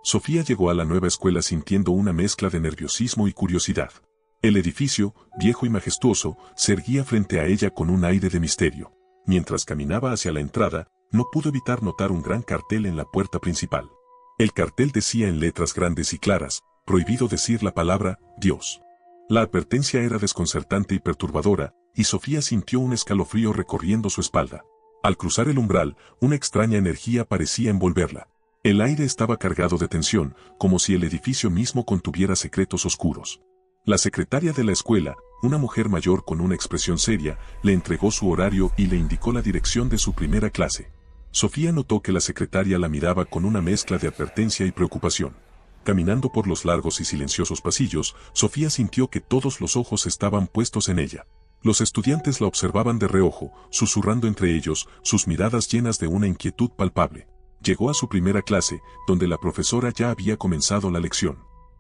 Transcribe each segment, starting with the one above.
Sofía llegó a la nueva escuela sintiendo una mezcla de nerviosismo y curiosidad. El edificio, viejo y majestuoso, se erguía frente a ella con un aire de misterio. Mientras caminaba hacia la entrada, no pudo evitar notar un gran cartel en la puerta principal. El cartel decía en letras grandes y claras: prohibido decir la palabra Dios. La advertencia era desconcertante y perturbadora, y Sofía sintió un escalofrío recorriendo su espalda. Al cruzar el umbral, una extraña energía parecía envolverla. El aire estaba cargado de tensión, como si el edificio mismo contuviera secretos oscuros. La secretaria de la escuela, una mujer mayor con una expresión seria, le entregó su horario y le indicó la dirección de su primera clase. Sofía notó que la secretaria la miraba con una mezcla de advertencia y preocupación. Caminando por los largos y silenciosos pasillos, Sofía sintió que todos los ojos estaban puestos en ella. Los estudiantes la observaban de reojo, susurrando entre ellos, sus miradas llenas de una inquietud palpable. Llegó a su primera clase, donde la profesora ya había comenzado la lección.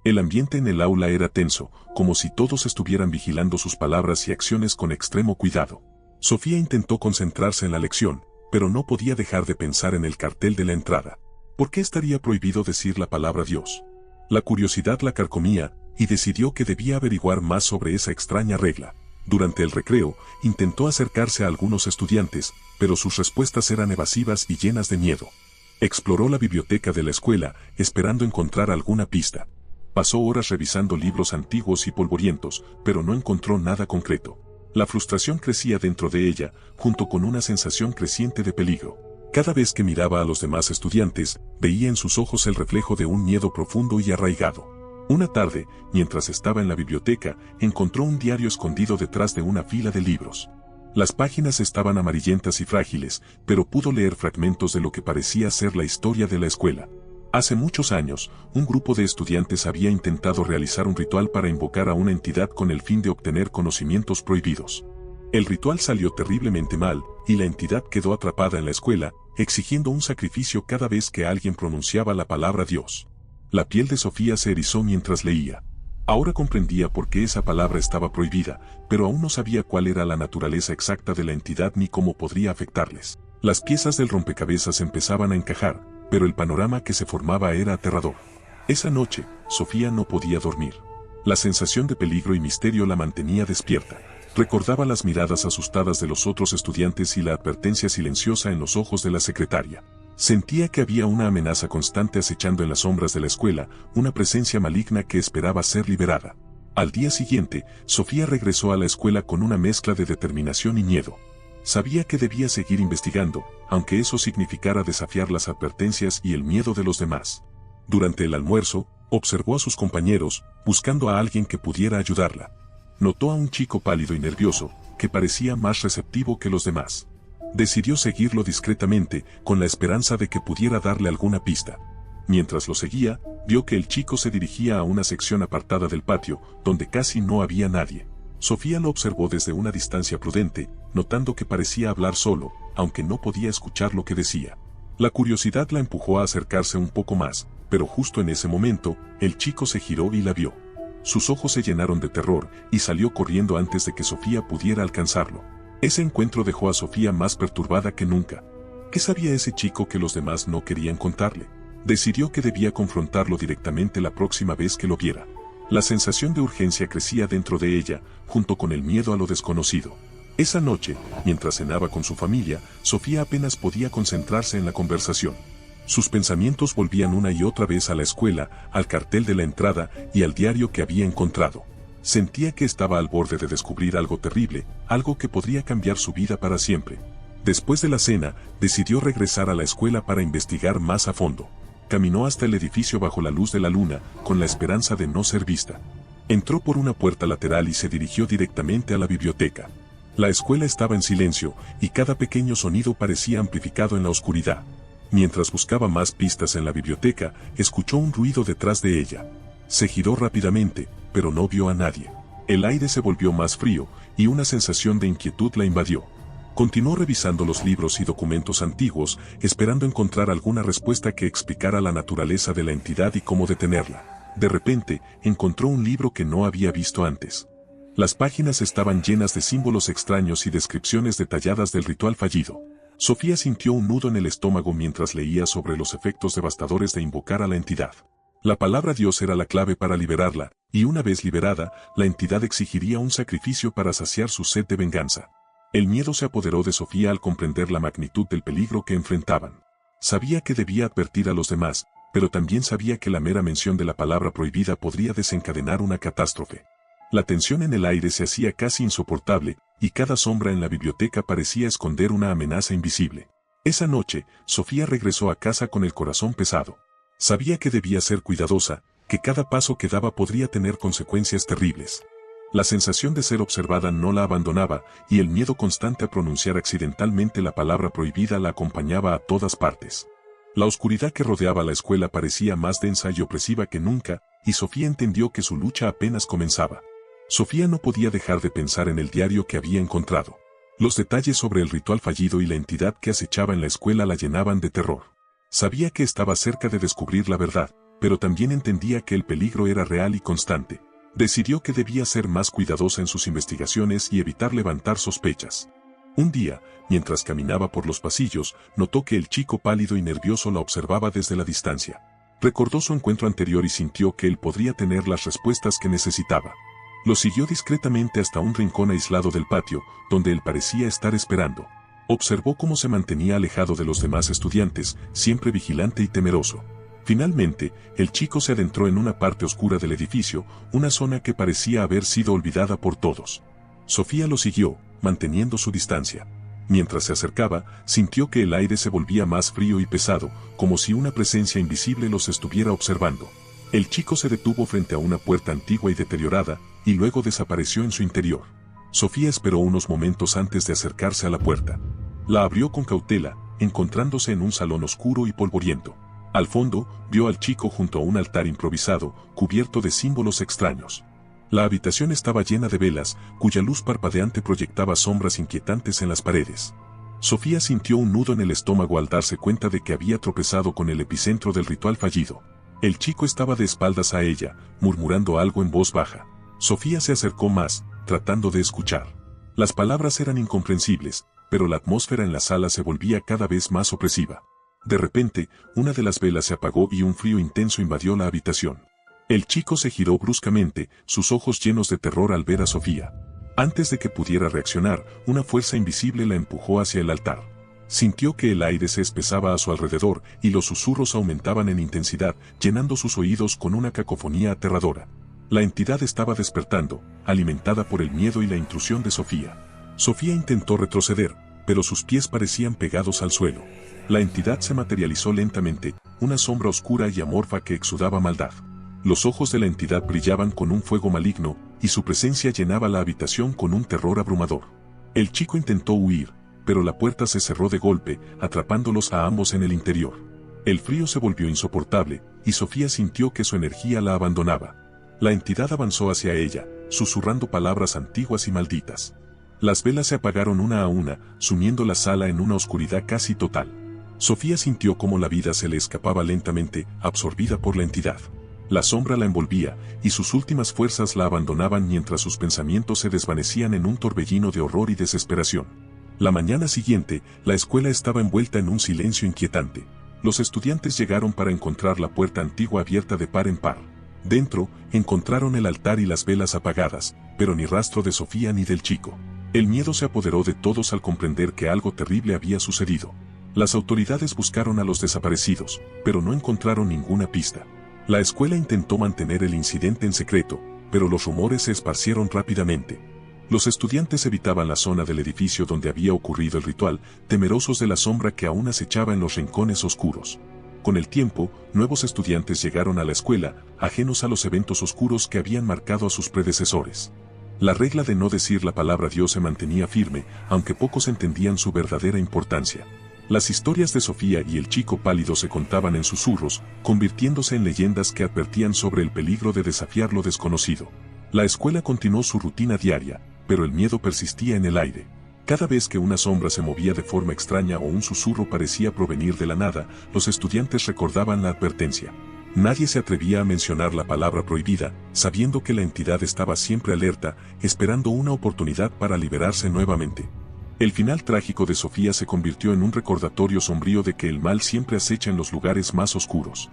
El ambiente en el aula era tenso, como si todos estuvieran vigilando sus palabras y acciones con extremo cuidado. Sofía intentó concentrarse en la lección, pero no podía dejar de pensar en el cartel de la entrada. ¿Por qué estaría prohibido decir la palabra Dios? La curiosidad la carcomía, y decidió que debía averiguar más sobre esa extraña regla. Durante el recreo, intentó acercarse a algunos estudiantes, pero sus respuestas eran evasivas y llenas de miedo. Exploró la biblioteca de la escuela, esperando encontrar alguna pista. Pasó horas revisando libros antiguos y polvorientos, pero no encontró nada concreto. La frustración crecía dentro de ella, junto con una sensación creciente de peligro. Cada vez que miraba a los demás estudiantes, veía en sus ojos el reflejo de un miedo profundo y arraigado. Una tarde, mientras estaba en la biblioteca, encontró un diario escondido detrás de una fila de libros. Las páginas estaban amarillentas y frágiles, pero pudo leer fragmentos de lo que parecía ser la historia de la escuela. Hace muchos años, un grupo de estudiantes había intentado realizar un ritual para invocar a una entidad con el fin de obtener conocimientos prohibidos. El ritual salió terriblemente mal, y la entidad quedó atrapada en la escuela, exigiendo un sacrificio cada vez que alguien pronunciaba la palabra Dios. La piel de Sofía se erizó mientras leía. Ahora comprendía por qué esa palabra estaba prohibida, pero aún no sabía cuál era la naturaleza exacta de la entidad ni cómo podría afectarles. Las piezas del rompecabezas empezaban a encajar, pero el panorama que se formaba era aterrador. Esa noche, Sofía no podía dormir. La sensación de peligro y misterio la mantenía despierta. Recordaba las miradas asustadas de los otros estudiantes y la advertencia silenciosa en los ojos de la secretaria. Sentía que había una amenaza constante acechando en las sombras de la escuela, una presencia maligna que esperaba ser liberada. Al día siguiente, Sofía regresó a la escuela con una mezcla de determinación y miedo. Sabía que debía seguir investigando, aunque eso significara desafiar las advertencias y el miedo de los demás. Durante el almuerzo, observó a sus compañeros, buscando a alguien que pudiera ayudarla. Notó a un chico pálido y nervioso, que parecía más receptivo que los demás. Decidió seguirlo discretamente, con la esperanza de que pudiera darle alguna pista. Mientras lo seguía, vio que el chico se dirigía a una sección apartada del patio, donde casi no había nadie. Sofía lo observó desde una distancia prudente, notando que parecía hablar solo, aunque no podía escuchar lo que decía. La curiosidad la empujó a acercarse un poco más, pero justo en ese momento, el chico se giró y la vio. Sus ojos se llenaron de terror, y salió corriendo antes de que Sofía pudiera alcanzarlo. Ese encuentro dejó a Sofía más perturbada que nunca. ¿Qué sabía ese chico que los demás no querían contarle? Decidió que debía confrontarlo directamente la próxima vez que lo viera. La sensación de urgencia crecía dentro de ella, junto con el miedo a lo desconocido. Esa noche, mientras cenaba con su familia, Sofía apenas podía concentrarse en la conversación. Sus pensamientos volvían una y otra vez a la escuela, al cartel de la entrada y al diario que había encontrado. Sentía que estaba al borde de descubrir algo terrible, algo que podría cambiar su vida para siempre. Después de la cena, decidió regresar a la escuela para investigar más a fondo. Caminó hasta el edificio bajo la luz de la luna, con la esperanza de no ser vista. Entró por una puerta lateral y se dirigió directamente a la biblioteca. La escuela estaba en silencio, y cada pequeño sonido parecía amplificado en la oscuridad. Mientras buscaba más pistas en la biblioteca, escuchó un ruido detrás de ella. Se giró rápidamente, pero no vio a nadie. El aire se volvió más frío, y una sensación de inquietud la invadió. Continuó revisando los libros y documentos antiguos, esperando encontrar alguna respuesta que explicara la naturaleza de la entidad y cómo detenerla. De repente, encontró un libro que no había visto antes. Las páginas estaban llenas de símbolos extraños y descripciones detalladas del ritual fallido. Sofía sintió un nudo en el estómago mientras leía sobre los efectos devastadores de invocar a la entidad. La palabra Dios era la clave para liberarla, y una vez liberada, la entidad exigiría un sacrificio para saciar su sed de venganza. El miedo se apoderó de Sofía al comprender la magnitud del peligro que enfrentaban. Sabía que debía advertir a los demás, pero también sabía que la mera mención de la palabra prohibida podría desencadenar una catástrofe. La tensión en el aire se hacía casi insoportable, y cada sombra en la biblioteca parecía esconder una amenaza invisible. Esa noche, Sofía regresó a casa con el corazón pesado. Sabía que debía ser cuidadosa, que cada paso que daba podría tener consecuencias terribles. La sensación de ser observada no la abandonaba, y el miedo constante a pronunciar accidentalmente la palabra prohibida la acompañaba a todas partes. La oscuridad que rodeaba la escuela parecía más densa y opresiva que nunca, y Sofía entendió que su lucha apenas comenzaba. Sofía no podía dejar de pensar en el diario que había encontrado. Los detalles sobre el ritual fallido y la entidad que acechaba en la escuela la llenaban de terror. Sabía que estaba cerca de descubrir la verdad, pero también entendía que el peligro era real y constante. Decidió que debía ser más cuidadosa en sus investigaciones y evitar levantar sospechas. Un día, mientras caminaba por los pasillos, notó que el chico pálido y nervioso la observaba desde la distancia. Recordó su encuentro anterior y sintió que él podría tener las respuestas que necesitaba. Lo siguió discretamente hasta un rincón aislado del patio, donde él parecía estar esperando. Observó cómo se mantenía alejado de los demás estudiantes, siempre vigilante y temeroso. Finalmente, el chico se adentró en una parte oscura del edificio, una zona que parecía haber sido olvidada por todos. Sofía lo siguió, manteniendo su distancia. Mientras se acercaba, sintió que el aire se volvía más frío y pesado, como si una presencia invisible los estuviera observando. El chico se detuvo frente a una puerta antigua y deteriorada, y luego desapareció en su interior. Sofía esperó unos momentos antes de acercarse a la puerta. La abrió con cautela, encontrándose en un salón oscuro y polvoriento. Al fondo, vio al chico junto a un altar improvisado, cubierto de símbolos extraños. La habitación estaba llena de velas, cuya luz parpadeante proyectaba sombras inquietantes en las paredes. Sofía sintió un nudo en el estómago al darse cuenta de que había tropezado con el epicentro del ritual fallido. El chico estaba de espaldas a ella, murmurando algo en voz baja. Sofía se acercó más, tratando de escuchar. Las palabras eran incomprensibles, pero la atmósfera en la sala se volvía cada vez más opresiva. De repente, una de las velas se apagó y un frío intenso invadió la habitación. El chico se giró bruscamente, sus ojos llenos de terror al ver a Sofía. Antes de que pudiera reaccionar, una fuerza invisible la empujó hacia el altar. Sintió que el aire se espesaba a su alrededor y los susurros aumentaban en intensidad, llenando sus oídos con una cacofonía aterradora. La entidad estaba despertando, alimentada por el miedo y la intrusión de Sofía. Sofía intentó retroceder, pero sus pies parecían pegados al suelo. La entidad se materializó lentamente, una sombra oscura y amorfa que exudaba maldad. Los ojos de la entidad brillaban con un fuego maligno, y su presencia llenaba la habitación con un terror abrumador. El chico intentó huir, pero la puerta se cerró de golpe, atrapándolos a ambos en el interior. El frío se volvió insoportable, y Sofía sintió que su energía la abandonaba. La entidad avanzó hacia ella, susurrando palabras antiguas y malditas. Las velas se apagaron una a una, sumiendo la sala en una oscuridad casi total. Sofía sintió cómo la vida se le escapaba lentamente, absorbida por la entidad. La sombra la envolvía, y sus últimas fuerzas la abandonaban mientras sus pensamientos se desvanecían en un torbellino de horror y desesperación. La mañana siguiente, la escuela estaba envuelta en un silencio inquietante. Los estudiantes llegaron para encontrar la puerta antigua abierta de par en par. Dentro, encontraron el altar y las velas apagadas, pero ni rastro de Sofía ni del chico. El miedo se apoderó de todos al comprender que algo terrible había sucedido. Las autoridades buscaron a los desaparecidos, pero no encontraron ninguna pista. La escuela intentó mantener el incidente en secreto, pero los rumores se esparcieron rápidamente. Los estudiantes evitaban la zona del edificio donde había ocurrido el ritual, temerosos de la sombra que aún acechaba en los rincones oscuros. Con el tiempo, nuevos estudiantes llegaron a la escuela, ajenos a los eventos oscuros que habían marcado a sus predecesores. La regla de no decir la palabra Dios se mantenía firme, aunque pocos entendían su verdadera importancia. Las historias de Sofía y el chico pálido se contaban en susurros, convirtiéndose en leyendas que advertían sobre el peligro de desafiar lo desconocido. La escuela continuó su rutina diaria, pero el miedo persistía en el aire. Cada vez que una sombra se movía de forma extraña o un susurro parecía provenir de la nada, los estudiantes recordaban la advertencia. Nadie se atrevía a mencionar la palabra prohibida, sabiendo que la entidad estaba siempre alerta, esperando una oportunidad para liberarse nuevamente. El final trágico de Sofía se convirtió en un recordatorio sombrío de que el mal siempre acecha en los lugares más oscuros.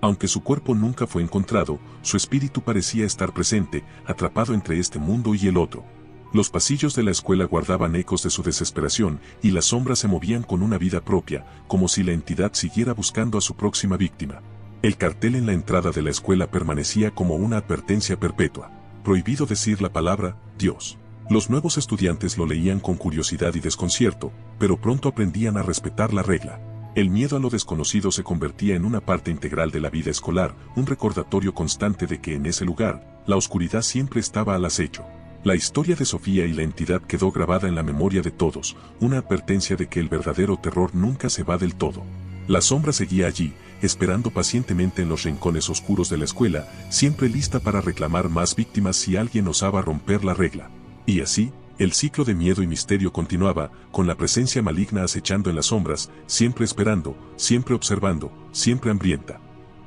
Aunque su cuerpo nunca fue encontrado, su espíritu parecía estar presente, atrapado entre este mundo y el otro. Los pasillos de la escuela guardaban ecos de su desesperación, y las sombras se movían con una vida propia, como si la entidad siguiera buscando a su próxima víctima. El cartel en la entrada de la escuela permanecía como una advertencia perpetua. Prohibido decir la palabra Dios. Los nuevos estudiantes lo leían con curiosidad y desconcierto, pero pronto aprendían a respetar la regla. El miedo a lo desconocido se convertía en una parte integral de la vida escolar, un recordatorio constante de que en ese lugar, la oscuridad siempre estaba al acecho. La historia de Sofía y la entidad quedó grabada en la memoria de todos, una advertencia de que el verdadero terror nunca se va del todo. La sombra seguía allí, esperando pacientemente en los rincones oscuros de la escuela, siempre lista para reclamar más víctimas si alguien osaba romper la regla. Y así, el ciclo de miedo y misterio continuaba, con la presencia maligna acechando en las sombras, siempre esperando, siempre observando, siempre hambrienta.